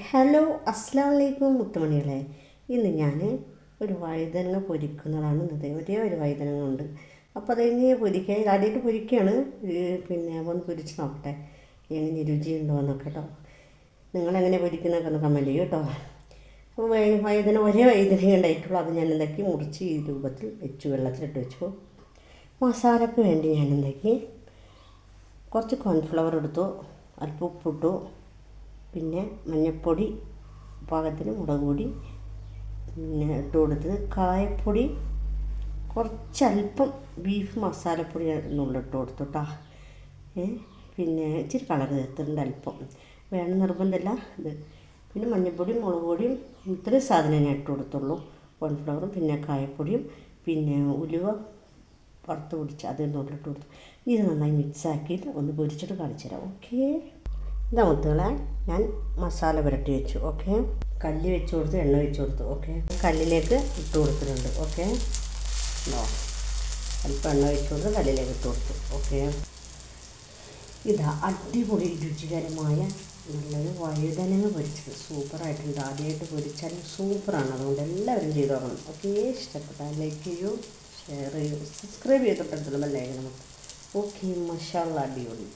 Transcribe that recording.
Hello, അസ്സലാമു അലൈക്കും മുത്തുമണികളെ. ഇന്ന് ഞാൻ ഒരു വഴുതനങ്ങ പൊരിക്കുന്നതാണ് ഇന്നത്തെ ഒരേ ഒരു വഴുതനങ്ങ ഉണ്ട്. അപ്പോൾ അതെങ്ങനെ പൊരിക്കുക, ആദ്യമായിട്ട് പൊരിക്കുകയാണ്. പിന്നെ ഒന്ന് പൊരിച്ച് നോക്കട്ടെ എങ്ങനെ രുചിയുണ്ടോ എന്നൊക്കെ കേട്ടോ. നിങ്ങളെങ്ങനെ പൊരിക്കുന്നതൊക്കെ ഒന്ന് കമൻറ്റ് ചെയ്യും കേട്ടോ. അപ്പോൾ ഒരേ വഴുതനങ്ങ ഉണ്ടായിട്ടുള്ളൂ. അത് ഞാൻ എന്താക്കി മുറിച്ച് ഈ രൂപത്തിൽ വെച്ചു, വെള്ളത്തിലിട്ട് വെച്ചു. മസാലയ്ക്ക് വേണ്ടി ഞാൻ എന്താക്കി കുറച്ച് കോൺഫ്ലവർ എടുത്തു, അല്പം ഉപ്പിട്ടു, പിന്നെ മഞ്ഞൾപ്പൊടി പാകത്തിന്, മുളക് പൊടി പിന്നെ ഇട്ട് കൊടുത്തത്, കായപ്പൊടി കുറച്ചല്പം ബീഫ് മസാലപ്പൊടി എന്നുള്ളിട്ട് കൊടുത്തു കേട്ടോ. പിന്നെ ഇച്ചിരി കളർ ചേർത്തിട്ടുണ്ട്, അല്പം വേണം നിർബന്ധമില്ല ഇത്. പിന്നെ മഞ്ഞൾപ്പൊടിയും മുളക് പൊടിയും ഇത്രയും സാധനം ഞാൻ ഇട്ട് കൊടുത്തുള്ളൂ. കോൺഫ്ലവറും പിന്നെ കായപ്പൊടിയും പിന്നെ ഉലുവ വറുത്ത് പൊടിച്ച് അത് എന്നുള്ളിട്ട് കൊടുത്തു. ഇത് നന്നായി മിക്സാക്കിയിട്ട് ഒന്ന് പൊരിച്ചിട്ട് കാണിച്ചു തരാം. ഓക്കേ, ഇതാ മുത്തുകളെ, ഞാൻ മസാല പുരട്ടി വെച്ചു. ഓക്കെ, കല്ല് വെച്ച് കൊടുത്ത് എണ്ണ വെച്ച് കൊടുത്തു. ഓക്കെ, കല്ലിലേക്ക് ഇട്ട് കൊടുത്തിട്ടുണ്ട്. ഓക്കെ, അല്പം എണ്ണ വെച്ച് കൊടുത്ത് കല്ലിലേക്ക് ഇട്ട് കൊടുത്തു. ഓക്കെ, ഇതാ അടിപൊളി രുചികരമായ നല്ലൊരു വഴുതനങ്ങ പൊരിച്ചത് സൂപ്പറായിട്ടുണ്ട്. ആദ്യമായിട്ട് പൊരിച്ചാൽ സൂപ്പറാണ്. അതുകൊണ്ട് എല്ലാവരും ചെയ്ത് നോക്കണം. ഓക്കെ, ഇഷ്ടപ്പെട്ടാൽ ലൈക്ക് ചെയ്യൂ, ഷെയർ ചെയ്യൂ, സബ്സ്ക്രൈബ് ചെയ്തിട്ടുണ്ടല്ലോ ബെല്ലൈക്കൺ നമുക്ക്. ഓക്കെ, മാഷാ അല്ലാഹ്, അടിപൊളി.